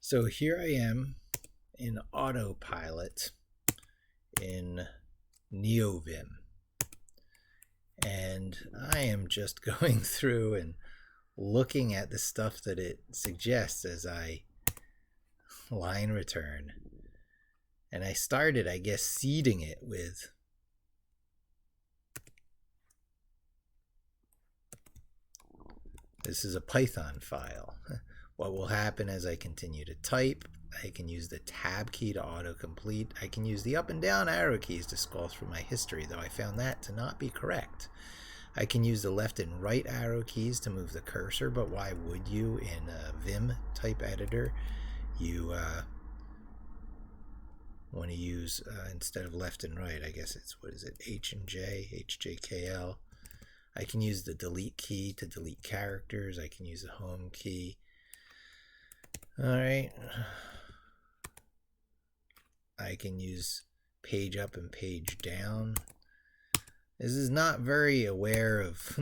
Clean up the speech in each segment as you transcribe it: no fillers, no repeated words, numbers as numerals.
So here I am in autopilot in Neovim, and I am just going through and looking at the stuff that it suggests as I line return. And I started, I guess, seeding it with this is a Python file. What will happen as I continue to type? I can use the tab key to autocomplete. I can use the up and down arrow keys to scroll through my history, though I found that to not be correct. I can use the left and right arrow keys to move the cursor, but why would you in a Vim type editor? You want to use, instead of left and right, I guess it's, what is it, H and J, HJKL. I can use the delete key to delete characters. I can use the home key. All right. I can use page up and page down. This is not very aware of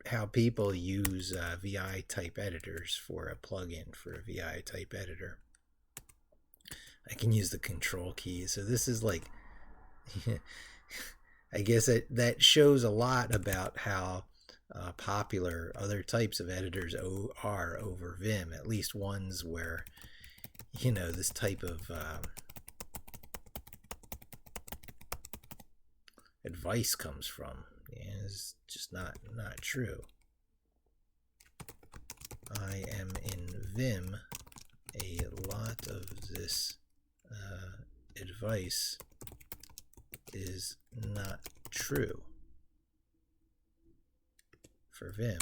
how people use VI type editors for a plugin for a VI type editor. I can use the control keys. So this is like, I guess that shows a lot about how popular other types of editors are over Vim, at least ones where, you know, this type of advice comes from. Yeah, it's just not true. I am in Vim. A lot of this advice is not true for Vim.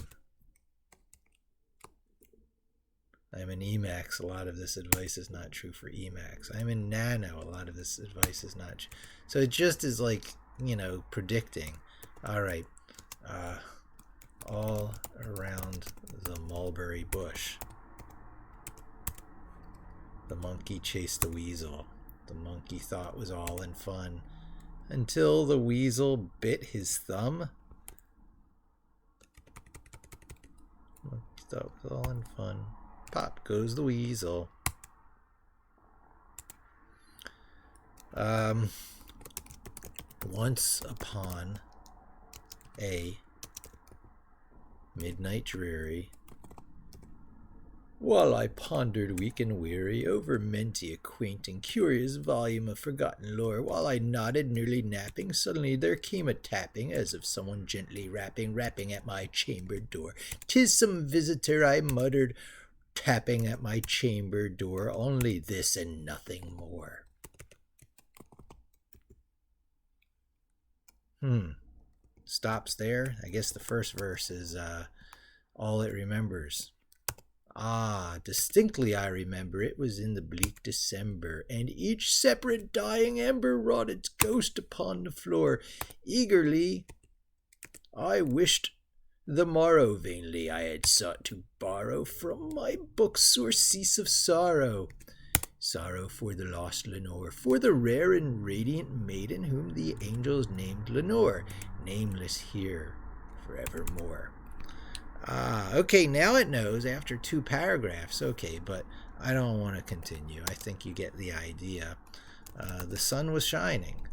I'm in Emacs. A lot of this advice is not true for Emacs. I'm in Nano. A lot of this advice is not true. So it just is like, you know, predicting. All right. All around the mulberry bush. The monkey chased the weasel. The monkey thought was all in fun until the weasel bit his thumb. Monkey thought it was all in fun. Pop goes the weasel. Once upon a midnight dreary, while I pondered weak and weary over many a quaint and curious volume of forgotten lore, while I nodded, nearly napping, suddenly there came a tapping, as of someone gently rapping at my chamber door. "'Tis some visitor," I muttered, tapping at my chamber door, "only this and nothing more." Stops there. I guess the first verse is all it remembers. Ah, distinctly I remember, it was in the bleak December, and each separate dying ember wrought its ghost upon the floor. Eagerly I wished the morrow, vainly I had sought to borrow from my book's surcease of sorrow. Sorrow for the lost Lenore, for the rare and radiant maiden whom the angels named Lenore, nameless here forevermore. Okay, now it knows after 2 paragraphs. Okay, but I don't want to continue. I think you get the idea. The sun was shining.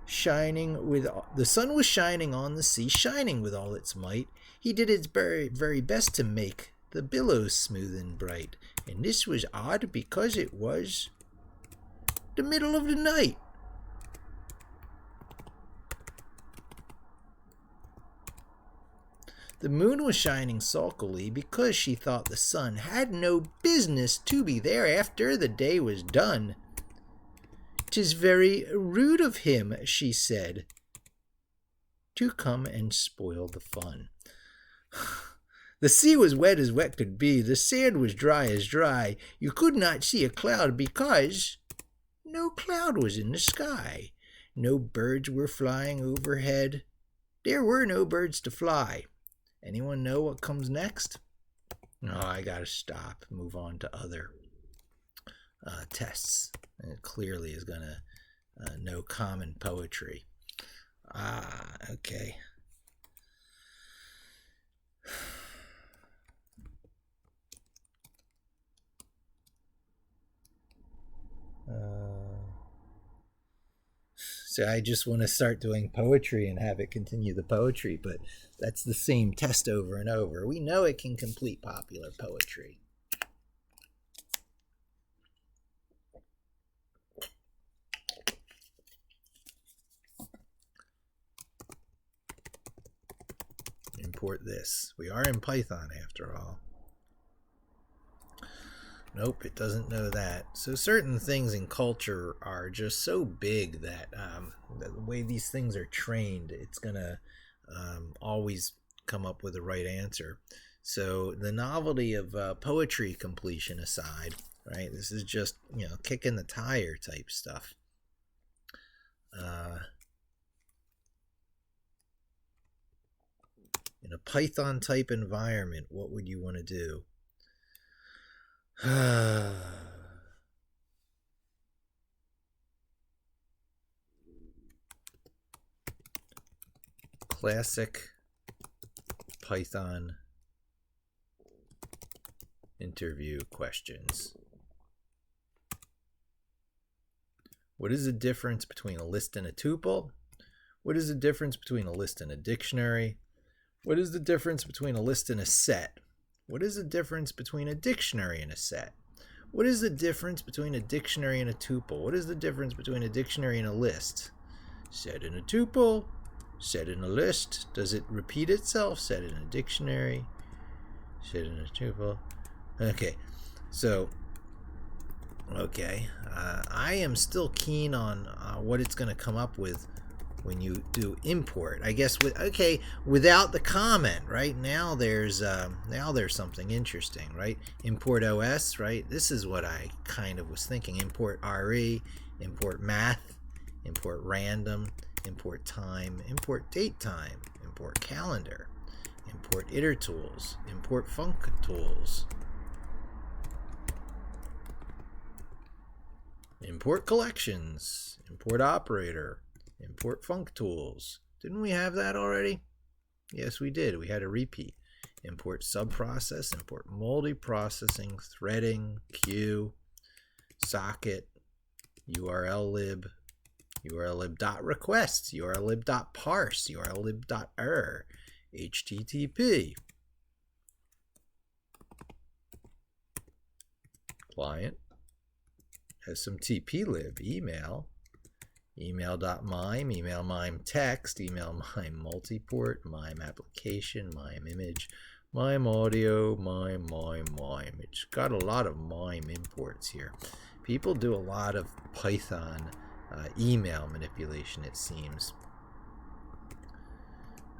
The sun was shining on the sea, shining with all its might. He did its very, very best to make the billows smooth and bright. And this was odd because it was the middle of the night. The moon was shining sulkily because she thought the sun had no business to be there after the day was done. "'Tis very rude of him," she said, "to come and spoil the fun." The sea was wet as wet could be. The sand was dry as dry. You could not see a cloud because no cloud was in the sky. No birds were flying overhead. There were no birds to fly. Anyone know what comes next? No, I gotta stop. Move on to other tests. And it clearly is gonna know common poetry. Okay. So I just want to start doing poetry and have it continue the poetry, but that's the same test over and over. We know it can complete popular poetry. Import this. We are in Python after all. Nope, it doesn't know that. So certain things in culture are just so big that the way these things are trained, it's going to always come up with the right answer. So the novelty of poetry completion aside, right, this is just, you know, kicking the tire type stuff. In a Python type environment, what would you want to do? Classic Python interview questions. What is the difference between a list and a tuple? What is the difference between a list and a dictionary? What is the difference between a list and a set? What is the difference between a dictionary and a set? What is the difference between a dictionary and a tuple? What is the difference between a dictionary and a list? Set in a tuple, set in a list. Does it repeat itself? Set in a dictionary, set in a tuple. Okay, so, okay. I am still keen on what it's going to come up with when you do import. I guess without the comment, right? Now there's something interesting, right? Import OS, right? This is what I kind of was thinking. Import RE, import math, import random, import time, import date time, import calendar, import iter tools, import func tools, import collections, import operator, import func tools. Didn't we have that already? Yes, we did. We had a repeat. Import subprocess, import multiprocessing, threading, queue, socket, urllib, urllib.requests, urllib.parse, urllib.err, http. Client has some tplib, email, email.mime, email mime text, email mime multiport, mime application, mime image, mime audio, mime. It's got a lot of mime imports here. People do a lot of Python email manipulation, it seems.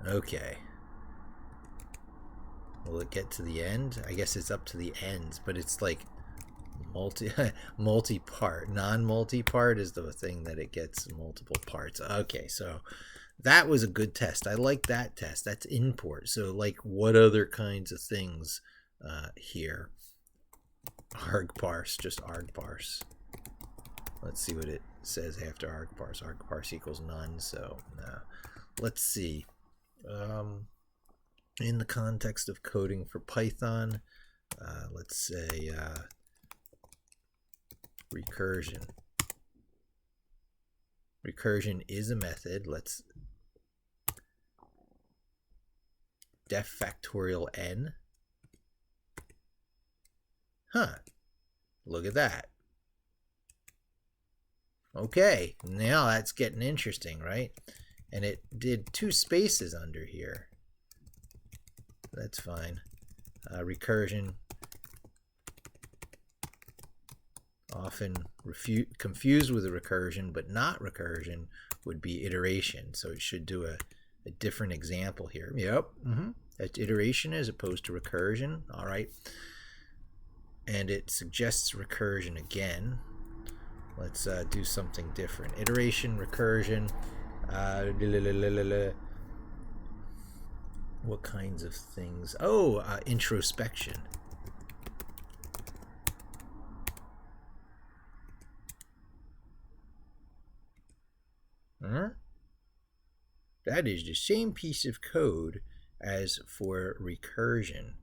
Okay. Will it get to the end? I guess it's up to the ends, but it's like multi-part. Non-multi-part is the thing that it gets multiple parts. Okay, so that was a good test. I like that test. That's import. So like, what other kinds of things here? Argparse, just argparse. Let's see what it says after argparse. Argparse equals none, so no. Let's see. In the context of coding for Python, let's say recursion. Recursion is a method. Let's def factorial n. Huh. Look at that. Okay, now that's getting interesting, right? And it did 2 spaces under here. That's fine. Recursion, often confused with a recursion, but not recursion, would be iteration. So it should do a different example here. Yep. That's iteration as opposed to recursion. All right. And it suggests recursion again. Let's do something different. Iteration, recursion. What kinds of things? Oh, introspection. That is the same piece of code as for recursion.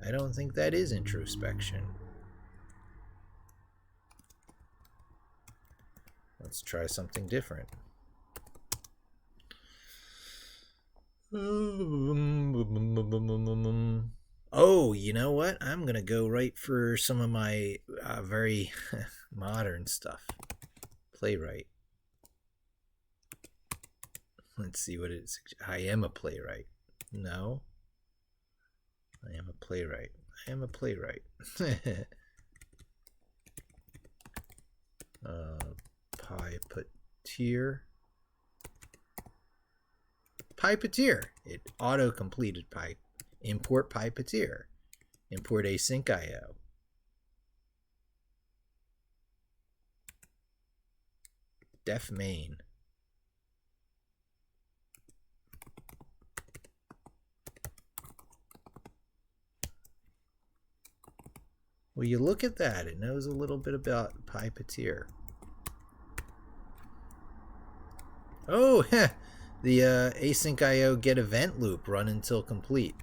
I don't think that is introspection. Let's try something different. Oh, you know what? I'm going to go right for some of my very modern stuff. Playwright. Let's see what it is. I am a playwright. No. I am a playwright. I am a playwright. Puppeteer. Puppeteer. It auto-completed pipe. Import Puppeteer. Import async IO. Def main. Well, you look at that. It knows a little bit about Puppeteer. Oh, the async IO get event loop run until complete.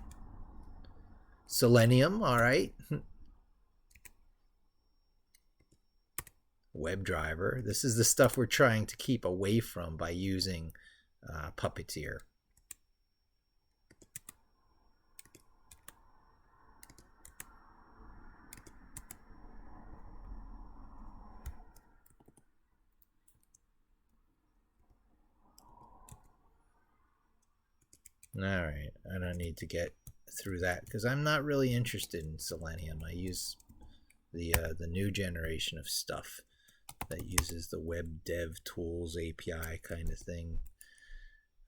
Selenium, all right. WebDriver. This is the stuff we're trying to keep away from by using Puppeteer. All right, I don't need to get through that because I'm not really interested in Selenium. I use the new generation of stuff that uses the Web Dev Tools API kind of thing.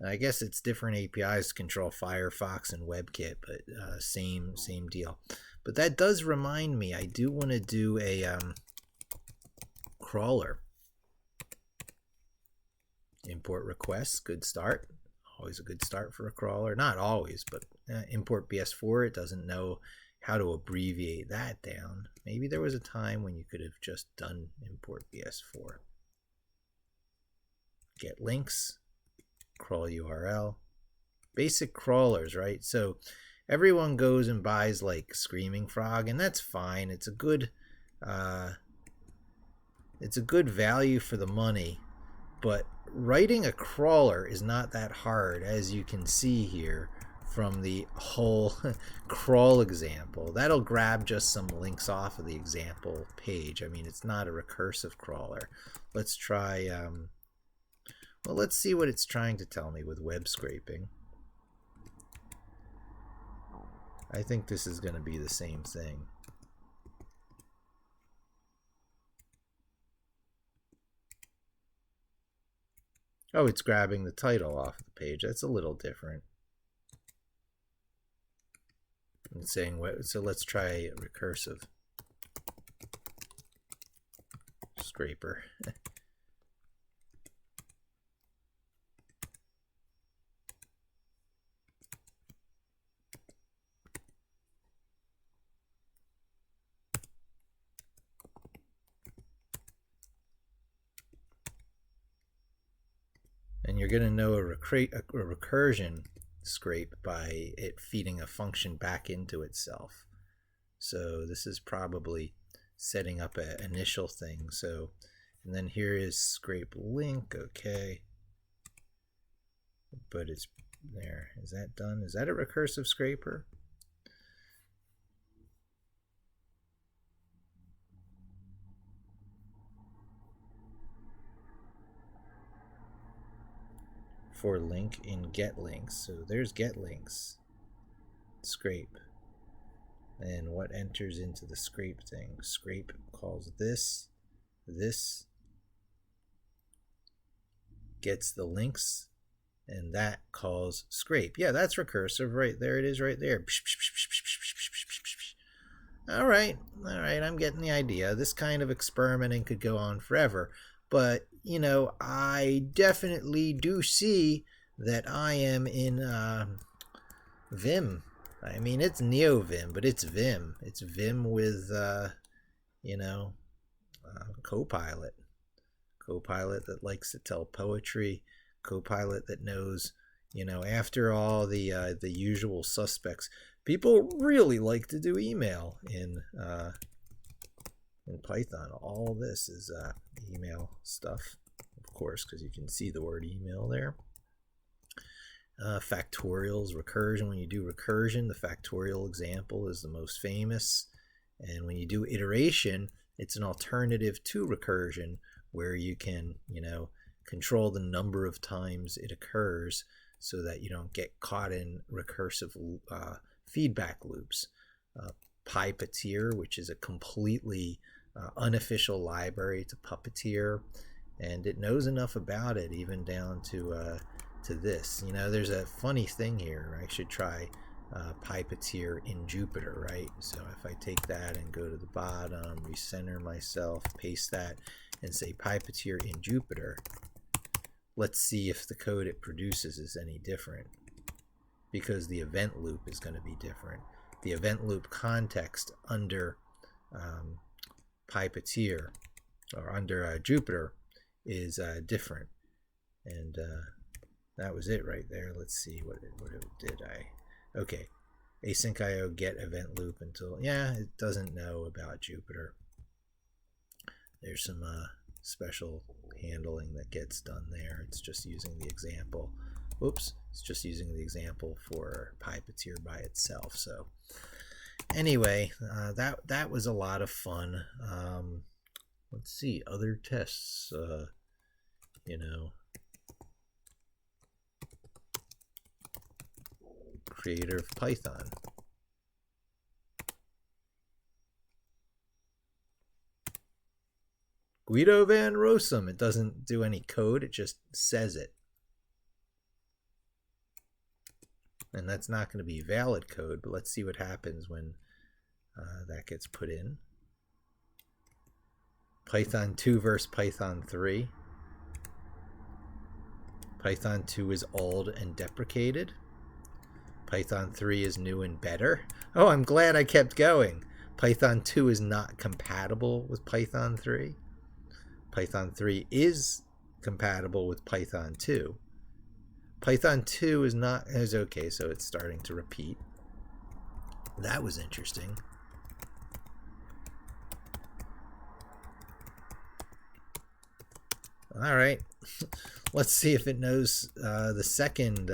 I guess it's different APIs to control Firefox and WebKit, but same deal. But that does remind me, I do want to do a crawler. Import requests, good start. Always a good start for a crawler. Not always, but import BS4, it doesn't know how to abbreviate that down. Maybe there was a time when you could have just done import BS4. Get links, crawl URL. Basic crawlers, right? So everyone goes and buys like Screaming Frog, and that's fine. It's a good value for the money. But writing a crawler is not that hard, as you can see here from the whole crawl example. That'll grab just some links off of the example page. I mean, it's not a recursive crawler. Let's try, well, let's see what it's trying to tell me with web scraping. I think this is going to be the same thing. Oh, it's grabbing the title off the page. That's a little different. It's saying, so let's try recursive scraper. And you're going to know a recursion scrape by it feeding a function back into itself. So this is probably setting up an initial thing. So, and then here is scrape link. Okay. But it's there. Is that done? Is that a recursive scraper? For link in get links. So there's get links. Scrape. And what enters into the scrape thing? Scrape calls this gets the links, and that calls scrape. Yeah, that's recursive. Right there it is right there. All right, I'm getting the idea. This kind of experimenting could go on forever. But, you know, I definitely do see that I am in Vim. I mean, it's Neovim, but it's Vim. It's Vim with, you know, Copilot. Copilot that likes to tell poetry. Copilot that knows, you know, after all the usual suspects. People really like to do email in Python. All this is email stuff, of course, because you can see the word email there. Factorials, recursion. When you do recursion, the factorial example is the most famous. And when you do iteration, it's an alternative to recursion where you can, control the number of times it occurs so that you don't get caught in recursive feedback loops. Puppeteer, which is a completely unofficial library to Puppeteer, and it knows enough about it, even down to this. There's a funny thing here. I should try Puppeteer in Jupyter, right? So if I take that and go to the bottom, recenter myself, paste that, and say Puppeteer in Jupyter, let's see if the code it produces is any different, because the event loop is going to be different. The event loop context under Puppeteer or under Jupyter is different, and that was it right there. Let's see what it did. Okay, async IO get event loop until, it doesn't know about Jupyter. There's some special handling that gets done there. It's just using the example. Oops, it's just using the example for Puppeteer by itself. So anyway, that was a lot of fun. Let's see, other tests, creator of Python. Guido van Rossum. It doesn't do any code, it just says it. And that's not going to be valid code, but let's see what happens when that gets put in. Python 2 versus Python 3. Python 2 is old and deprecated. Python 3 is new and better. Oh, I'm glad I kept going. Python 2 is not compatible with Python 3. Python 3 is compatible with Python 2. Python 2 is okay, so it's starting to repeat. That was interesting. All right, let's see if it knows the second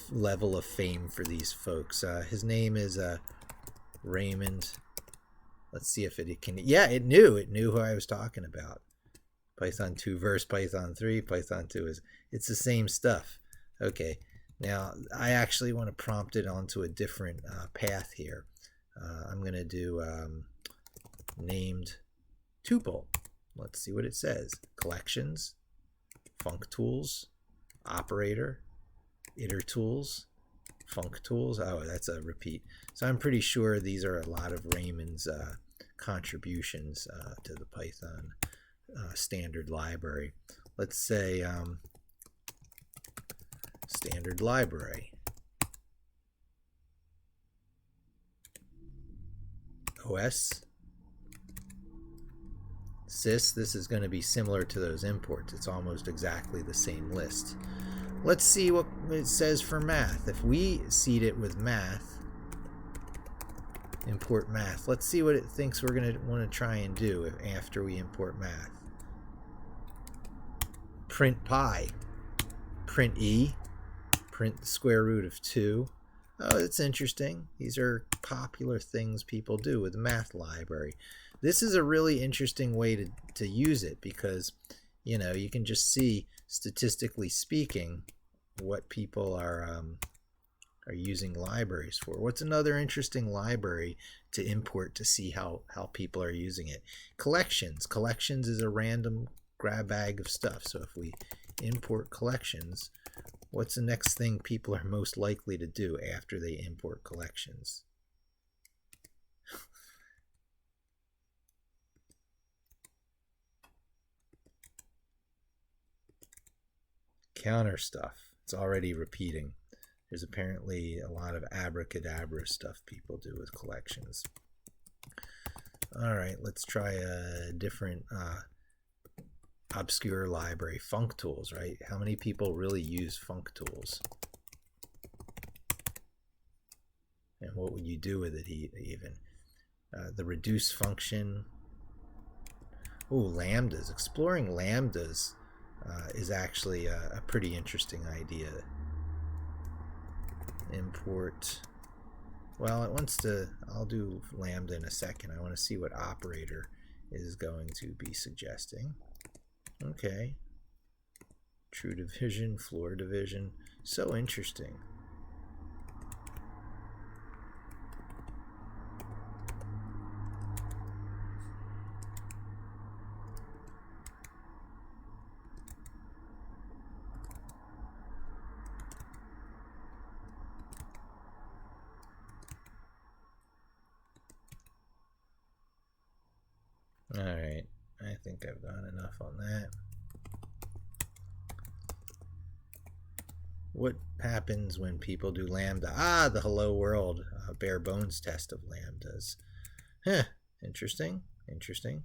level of fame for these folks. His name is Raymond. Let's see if it can. Yeah, it knew who I was talking about. Python 2 versus Python 3. Python 2 it's the same stuff. Okay, now I actually want to prompt it onto a different path here. I'm going to do named tuple. Let's see what it says. Collections, func tools, operator, iter tools, func tools. Oh, that's a repeat. So I'm pretty sure these are a lot of Raymond's contributions to the Python standard library. Let's say standard library. OS. Sys, this is going to be similar to those imports. It's almost exactly the same list. Let's see what it says for math. If we seed it with math, import math. Let's see what it thinks we're going to want to try and do after we import math. Print pi, print e, print the square root of 2. Oh, that's interesting. These are popular things people do with the math library. This is a really interesting way to use it because, you can just see, statistically speaking, what people are using libraries for. What's another interesting library to import to see how people are using it? Collections. Collections is a random grab bag of stuff. So if we import collections, what's the next thing people are most likely to do after they import collections? Counter stuff. It's already repeating. There's apparently a lot of abracadabra stuff people do with collections. All right, let's try a different obscure library. Func tools, right? How many people really use func tools? And what would you do with it even? The reduce function. Oh, lambdas. Exploring lambdas is actually a pretty interesting idea. import. Well, it wants to, I'll do lambda in a second. I want to see what operator is going to be suggesting. Okay. True division, floor division. So interesting. All right, I think I've gone enough on that. What happens when people do lambda? Ah, the hello world bare bones test of lambdas. Huh, interesting, interesting.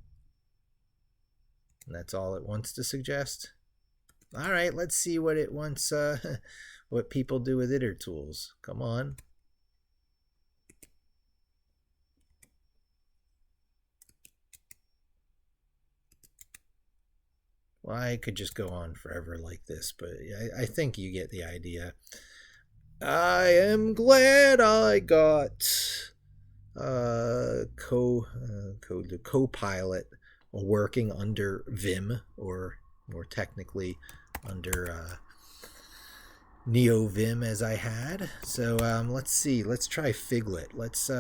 And that's all it wants to suggest. All right, let's see what it wants, what people do with iter tools. Come on. Well, I could just go on forever like this, but I think you get the idea. I am glad I got Copilot working under Vim, or more technically under Neovim as I had. So let's see. Let's try Figlet. Let's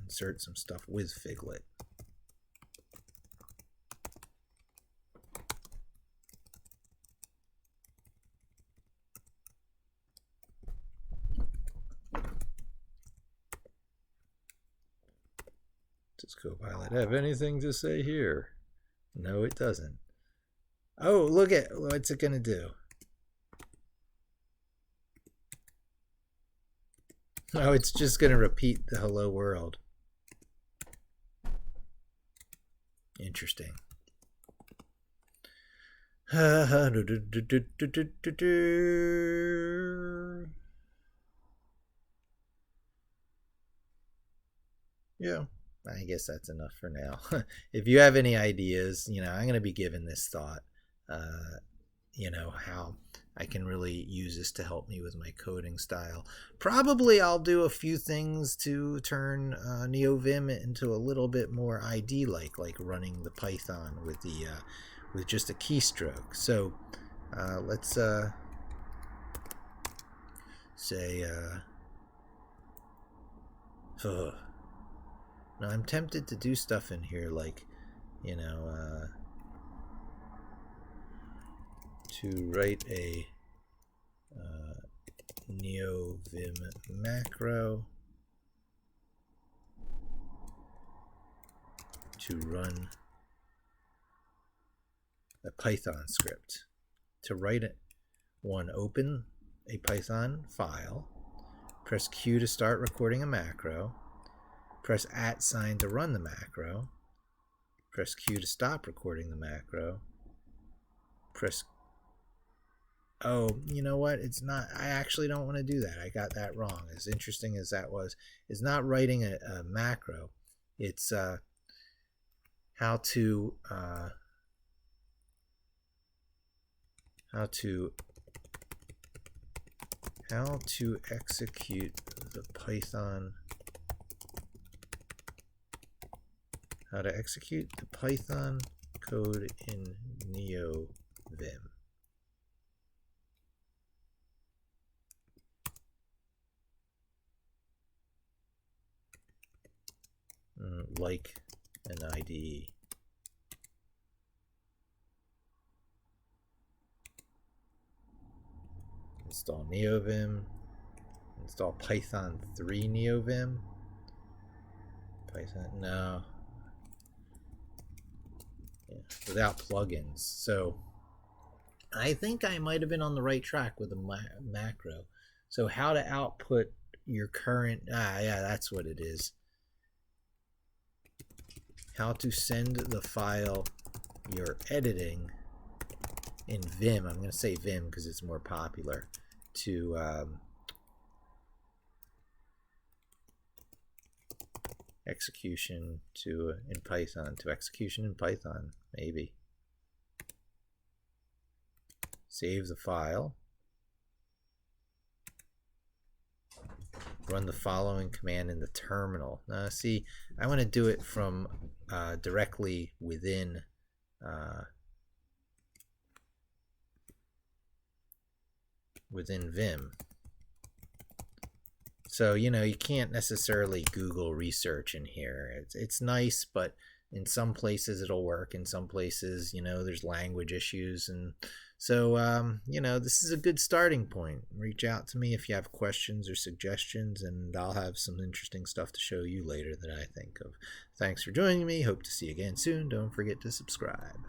insert some stuff with Figlet. Does Copilot have anything to say here? No, it doesn't. Oh, look at what's it gonna do. Oh, it's just gonna repeat the hello world. Interesting. Yeah, I guess that's enough for now. If you have any ideas, I'm going to be giving this thought, how I can really use this to help me with my coding style. Probably I'll do a few things to turn Neovim into a little bit more ID-like running the Python with the with just a keystroke. So let's say now I'm tempted to do stuff in here like, to write a Neovim macro to run a Python script. To write it, open a Python file, press Q to start recording a macro, press @ to run the macro, press Q to stop recording the macro, press, oh, you know what, it's not, I actually don't want to do that. I got that wrong. As interesting as that was, it's not writing a macro. It's how to execute the Python, how to execute the Python code in Neovim. Like an IDE. Install Neovim. Install Python 3 Neovim. Python, no. Yeah, without plugins. So I think I might have been on the right track with a macro. So how to output your current, yeah, that's what it is. How to send the file you're editing in Vim, I'm going to say Vim because it's more popular, to execution to in Python to execution in Python, maybe. Save the file. Run the following command in the terminal. Now, see, I want to do it from directly within Vim. So, you know, you can't necessarily Google research in here. It's nice, but in some places it'll work. In some places, you know, there's language issues. And so, you know, this is a good starting point. Reach out to me if you have questions or suggestions, and I'll have some interesting stuff to show you later that I think of. Thanks for joining me. Hope to see you again soon. Don't forget to subscribe.